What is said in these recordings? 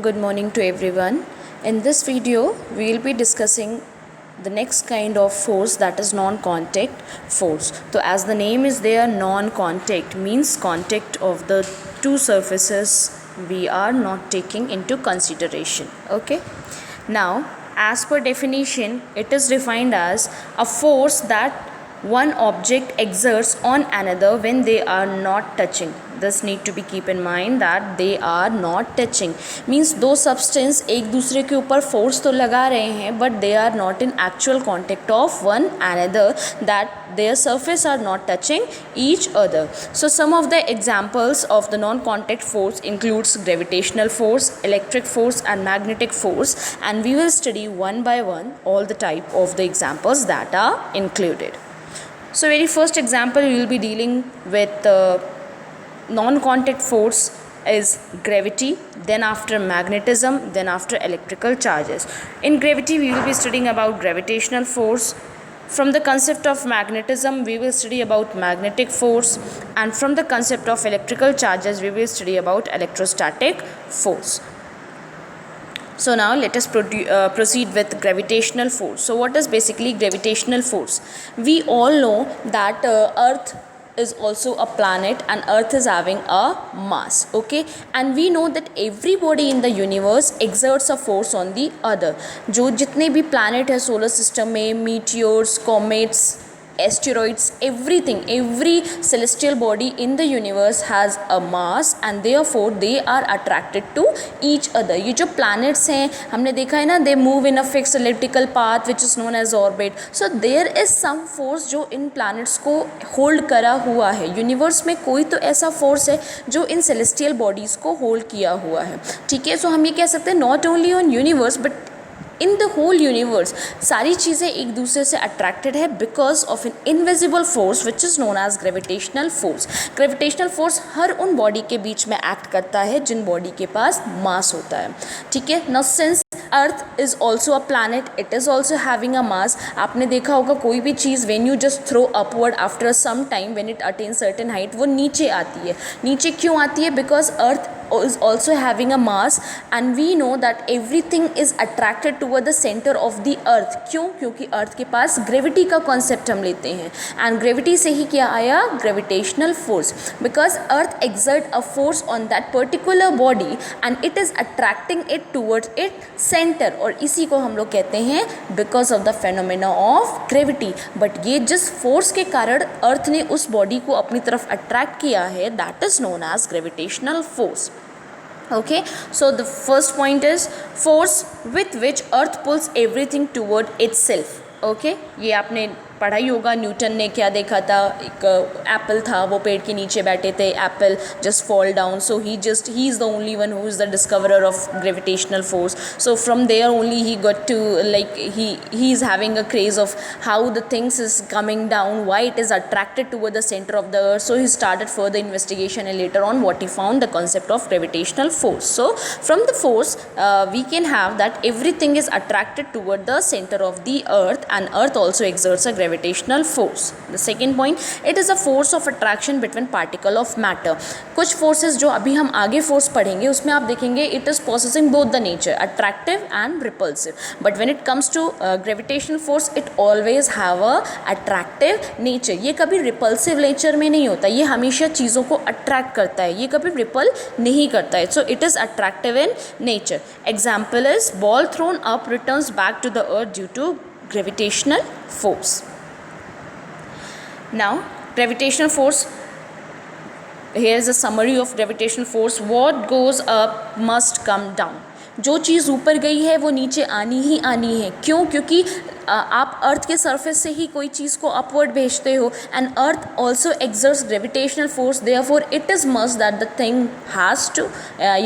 Good morning to everyone. In this video, we will be discussing the next kind of force, that is non-contact force. So as the name is there, non-contact means contact of the two surfaces we are not taking into consideration. Okay. Now, as per definition, it is defined as a force that one object exerts on another when they are not touching. This need to be keep in mind that they are not touching means दो substance एक दूसरे के ऊपर force तो लगा रहे हैं but they are not in actual contact of one another, that their surface are not touching each other. So some of the examples of the non-contact force includes gravitational force, electric force and magnetic force, and we will study one by one all the type of the examples that are included. So very first example we will be dealing with non-contact force is gravity, then after magnetism, then after electrical charges. In gravity we will be studying about gravitational force. From the concept of magnetism we will study about magnetic force, and from the concept of electrical charges we will study about electrostatic force. So now let us proceed with gravitational force. So what is basically gravitational force? We all know that Earth is also a planet and Earth is having a mass, okay, and we know that everybody in the universe exerts a force on the other. जो जितने भी planet है solar system में, meteors, comets, asteroids, everything, every celestial body in the universe has a mass and therefore they are attracted to each other. ये जो planets हैं हमने देखा है ना, they move in a fixed elliptical path which is known as orbit. So there is some force जो इन planets को hold करा हुआ है. universe में कोई तो ऐसा force है जो इन celestial bodies को hold किया हुआ है, ठीक है. so हम ये कह सकते हैं not only on universe but in the whole universe सारी चीज़ें एक दूसरे से अट्रैक्टेड है because of an invisible force which is known as gravitational force. Gravitational force हर उन बॉडी के बीच में एक्ट करता है जिन बॉडी के पास मास होता है, ठीक है. Now since earth is also a planet, it is also having a mass. आपने देखा होगा कोई भी चीज़ when you just throw upward after some time when it attain certain height वो नीचे आती है. नीचे क्यों आती है? Because earth is also having a mass and we know that everything is attracted toward the center of the earth. क्यों? क्योंकि अर्थ के पास ग्रेविटी का कॉन्सेप्ट हम लेते हैं एंड ग्रेविटी से ही क्या आया? Gravitational force. Because earth exert a force on that particular body and it is attracting it towards its center, और इसी को हम लोग कहते हैं because of the phenomena of gravity. But ये जिस फोर्स के कारण अर्थ ने उस बॉडी को अपनी तरफ अट्रैक्ट किया है that is known as gravitational force. Okay, so the first point is force with which earth pulls everything toward itself. Okay, ये आपने पढ़ाई होगा. न्यूटन ने क्या देखा था? एक एप्पल था, वो पेड़ के नीचे बैठे थे, apple just fall down. So he is the only one who is the discoverer of gravitational force. So from there only he got to like he is having a craze of how the things is coming down, why it is attracted toward the centre of the earth. So he started further investigation and later on what he found the concept of gravitational force. So from the force we can have that everything is attracted toward the center of the earth and earth also exerts a gravitational force. The second point, it is a force of attraction between particle of matter. कुछ forces जो अभी हम आगे force पढ़ेंगे उसमें आप देखेंगे it is possessing both the nature attractive and repulsive, but when it comes to gravitational force it always have a attractive nature. ये कभी repulsive nature में नहीं होता, ये हमेशा चीज़ों को attract करता है, ये कभी repel नहीं करता है. So it is attractive in nature. Example is ball thrown up returns back to the earth due to gravitational force. Now gravitational force, here is a summary of gravitational force. What goes up must come down. जो चीज़ ऊपर गई है वो नीचे आनी ही आनी है. क्यों? क्योंकि आप अर्थ के सरफेस से ही कोई चीज़ को अपवर्ड भेजते हो and earth also exerts gravitational force, therefore it is must that the thing has to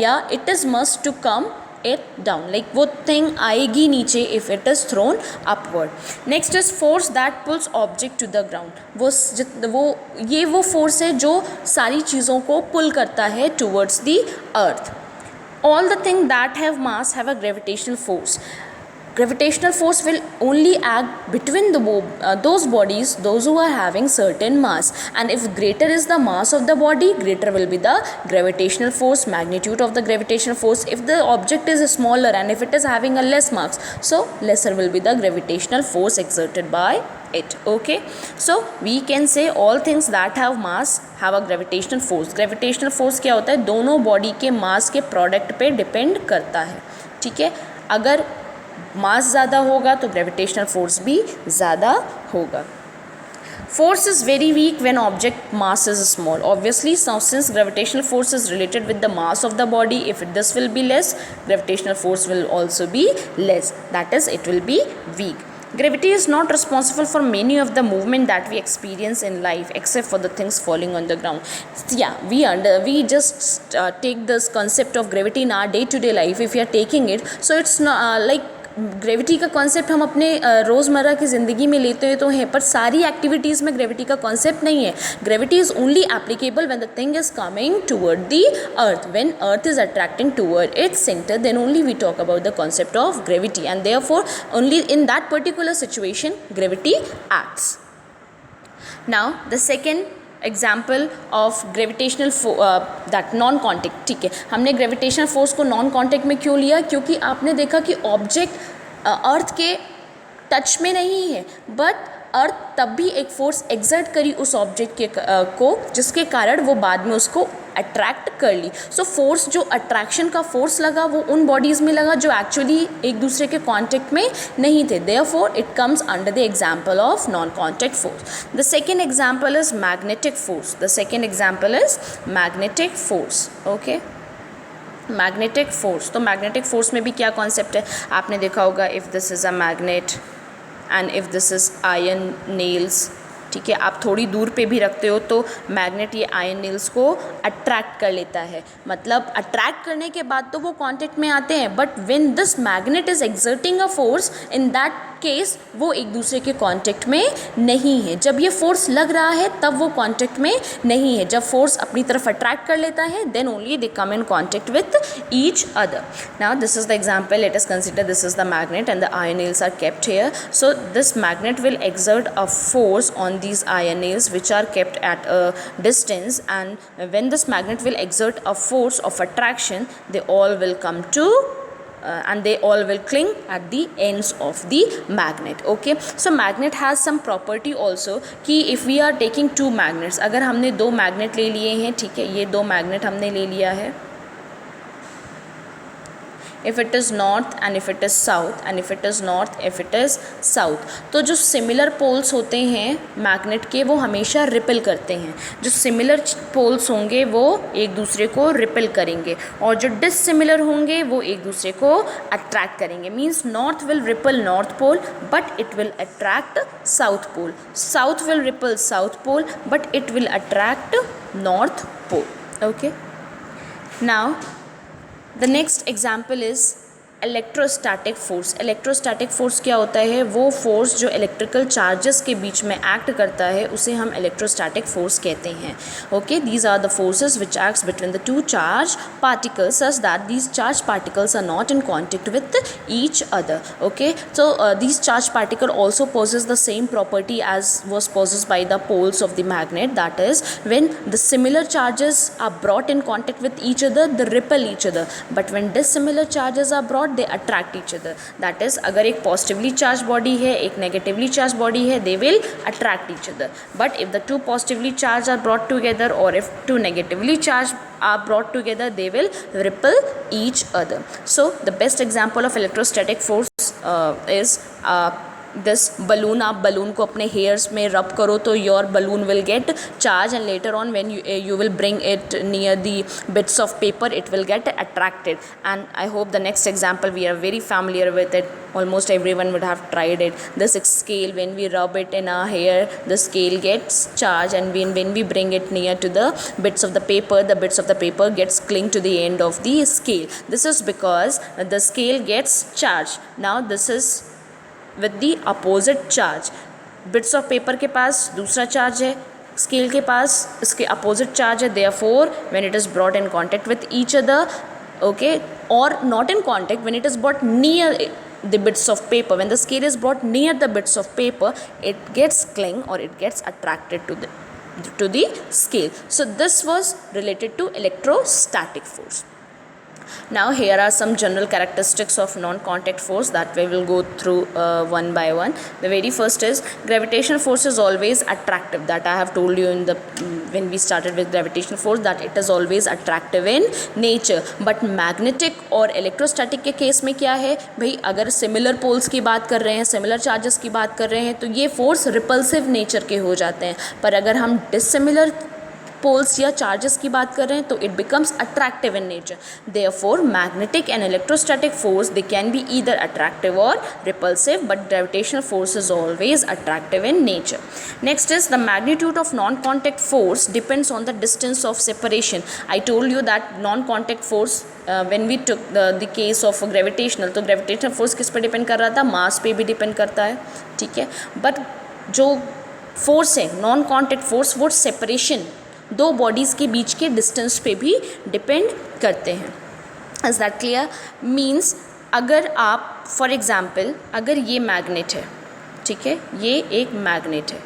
या it is must to come it down, like वो thing आएगी नीचे if it is thrown upward. Next is force that pulls object to the ground. वो force है जो सारी चीज़ों को pull करता है towards the earth. All the things that have mass have a gravitational force. gravitational force will only act between those bodies those who are having certain mass, and if greater is the mass of the body, greater will be the gravitational force, magnitude of the gravitational force. If the object is smaller and if it is having a less mass, so lesser will be the gravitational force exerted by it. Okay, so we can say all things that have mass have a gravitational force. gravitational force क्या होता है, दोनों body के मास के product पे depend करता है. ठीक है, अगर मास ज़्यादा होगा तो ग्रेविटेशनल फोर्स भी ज़्यादा होगा. Force is very weak when object mass is small. Obviously, since gravitational force is related with the mass of the body, if this will be less, gravitational force will also be less. That is, it will be weak. Gravity is not responsible for many of the movement that we experience in life, except for the things falling on the ground. Yeah, we just take this concept of gravity in our day-to-day life. If we are taking it, so it's not like gravity का concept हम अपने रोज़मर्रा की ज़िंदगी में लेते हैं तो हैं, पर सारी एक्टिविटीज़ में ग्रेविटी का कॉन्सेप्ट नहीं है. Gravity is only applicable when the thing is coming toward the earth. When earth is attracting toward its centre, then only we talk about the concept of gravity, and therefore only in that particular situation gravity acts. Now the second example of gravitational that non contact. ठीक है, हमने gravitational force को non contact में क्यों लिया, क्योंकि आपने देखा कि ऑब्जेक्ट अर्थ के टच में नहीं है, बट अर्थ तब भी एक फोर्स एक्सर्ट करी उस ऑब्जेक्ट के को, जिसके कारण वो बाद में उसको अट्रैक्ट कर ली. सो फोर्स, जो अट्रैक्शन का फोर्स लगा वो उन बॉडीज़ में लगा जो एक्चुअली एक दूसरे के कॉन्टेक्ट में नहीं थे. Therefore it comes under the example of non contact force. The second example is magnetic force. The second example is magnetic force. Okay, magnetic force. तो मैग्नेटिक फोर्स में भी क्या कॉन्सेप्ट है, आपने देखा होगा, if this is a magnet and if this is iron nails. ठीक है, आप थोड़ी दूर पे भी रखते हो तो मैग्नेट ये आयरन नेल्स को अट्रैक्ट कर लेता है. मतलब अट्रैक्ट करने के बाद तो वो कांटेक्ट में आते हैं, but when this magnet is exerting a force, in that case वो एक दूसरे के कांटेक्ट में नहीं है. जब ये फोर्स लग रहा है तब वो कांटेक्ट में नहीं है. जब फोर्स अपनी तरफ अट्रैक्ट कर लेता है, then only they come in contact with each other. Now this is the example. Let us consider this is the magnet and the iron nails are kept here. So this magnet will exert a force on these iron nails which are kept at a distance, and when this magnet will exert a force of attraction, they all will come to and they all will cling at the ends of the magnet. Okay, so magnet has some property also कि if we are taking two magnets, अगर हमने दो magnet ले लिए हैं, ठीक है, ये दो मैग्नेट हमने ले लिया है, if it is north and if it is south, and if it is north if it is south, तो जो सिमिलर पोल्स होते हैं मैग्नेट के वो हमेशा रिपेल करते हैं. जो सिमिलर पोल्स होंगे वो एक दूसरे को रिपेल करेंगे, और जो डिससिमिलर होंगे वो एक दूसरे को अट्रैक्ट करेंगे. Means north will repel north pole but it will attract south pole. South will repel south pole but it will attract north pole. Okay, now the next example is electrostatic force. Electrostatic force क्या होता है, वो force जो electrical charges के बीच में act करता है उसे हम इलेक्ट्रोस्टैटिक फोर्स कहते हैं. Okay, these are the forces which acts between the two charge particles such that these charge particles are not in contact with each other. Okay, so these charged particle also possess the same property as was possessed by the poles of the magnet. That is, when the similar charges are brought in contact with each other, they repel each other, but when dissimilar charges are brought, they attract each other. That is, अगर एक positively charged body है, एक negatively charged body है, they will attract each other. But if the two positively charged are brought together, or if two negatively charged are brought together, they will repel each other. So the best example of electrostatic force is this balloon. आप balloon को अपने hairs में रब करो तो your balloon will get charge, and later on when you will bring it near the bits of paper, it will get attracted. And I hope the next example we are very familiar with it. Almost everyone would have tried it. This scale, when we rub it in our hair, the scale gets charged, and when we bring it near to the bits of the paper gets cling to the end of the scale. This is because the scale gets charged. Now this is with the opposite charge. bits of paper के पास दूसरा charge है, scale के पास इसके opposite charge है. therefore when it is brought in contact with each other, okay, or not in contact, when it is brought near the bits of paper. When the scale is brought near the bits of paper, it gets cling or it gets attracted to the scale. So this was related to electrostatic force. Now here are some general characteristics of non-contact force that we will go through one by one. The very first is gravitational force is always attractive. That I have told you in the when we started with gravitational force, that it is always attractive in nature. But magnetic और electrostatic के case में क्या है भाई, अगर similar poles की बात कर रहे हैं, सिमिलर चार्जेस की बात कर रहे हैं, तो ये फोर्स रिपल्सिव नेचर के हो जाते हैं. पर अगर हम डिसिमिलर पोल्स या चार्जेस की बात कर रहे हैं तो it becomes attractive in nature. Therefore magnetic and electrostatic force they can be either attractive or repulsive, but gravitational force is always attractive in nature. Next is the magnitude of non contact force depends on the distance of separation. I told you that non contact force when we took the case of gravitational, तो gravitational force किस पर depend कर रहा था, मास पे भी depend करता है, ठीक है. बट जो फोर्स है नॉन कॉन्टैक्ट फोर्स, वो सेपरेशन दो बॉडीज़ के बीच के डिस्टेंस पे भी डिपेंड करते हैं. Is that clear? मीन्स अगर आप फॉर एग्ज़ाम्पल, अगर ये मैग्नेट है, ठीक है, ये एक मैग्नेट है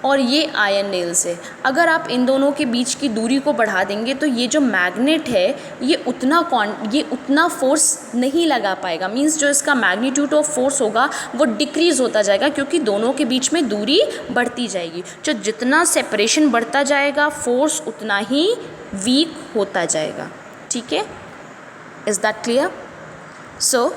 और ये आयन नेल्स है, अगर आप इन दोनों के बीच की दूरी को बढ़ा देंगे तो ये जो मैग्नेट है ये उतना फोर्स नहीं लगा पाएगा. मींस जो इसका मैग्नीट्यूड ऑफ फोर्स होगा वो डिक्रीज़ होता जाएगा, क्योंकि दोनों के बीच में दूरी बढ़ती जाएगी. जो जितना सेपरेशन बढ़ता जाएगा फोर्स उतना ही वीक होता जाएगा. ठीक है, is that clear? So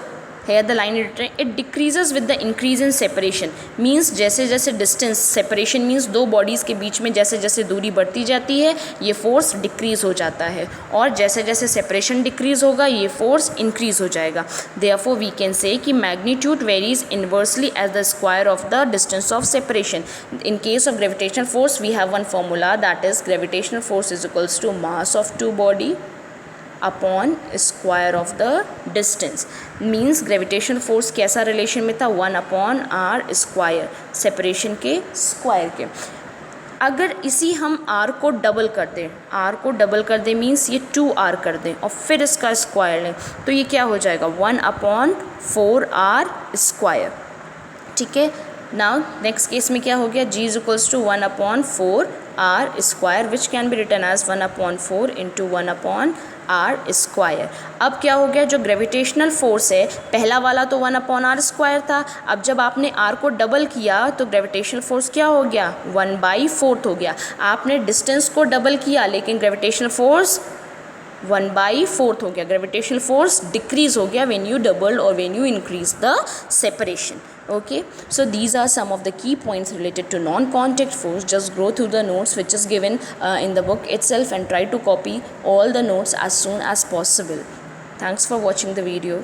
here the line it decreases with the increase in separation. means जैसे जैसे distance separation means दो bodies के बीच में जैसे जैसे दूरी बढ़ती जाती है ये force decrease हो जाता है, और जैसे जैसे separation decrease होगा ये force increase हो जाएगा. therefore we can say कि magnitude varies inversely as the square of the distance of separation. in case of gravitational force we have one formula, that is gravitational force is equals to mass of two body upon square of the distance. Means gravitational force कैसा relation में था, 1/r square, separation के square के. अगर इसी हम r को double कर दें, मीन्स ये 2r कर दें और फिर इसका स्क्वायर लें, तो ये क्या हो जाएगा, 1/4r स्क्वायर. ठीक है. नाउ नेक्स्ट केस में क्या हो गया, g is equals to 1/4r square which can be written as 1/4 into 1/r square. अब क्या हो गया, जो ग्रेविटेशनल फोर्स है पहला वाला तो 1/r स्क्वायर था, अब जब आपने r को डबल किया तो ग्रेविटेशनल फोर्स क्या हो गया, 1/4 हो गया. आपने डिस्टेंस को डबल किया लेकिन ग्रेविटेशनल फोर्स 1/4 हो गया. ग्रेविटेशनल फोर्स डिक्रीज हो गया when you double or when you increase the separation. Okay, so these are some of the key points related to non-contact force. Just go through the notes which is given in the book itself and try to copy all the notes as soon as possible. Thanks for watching the video.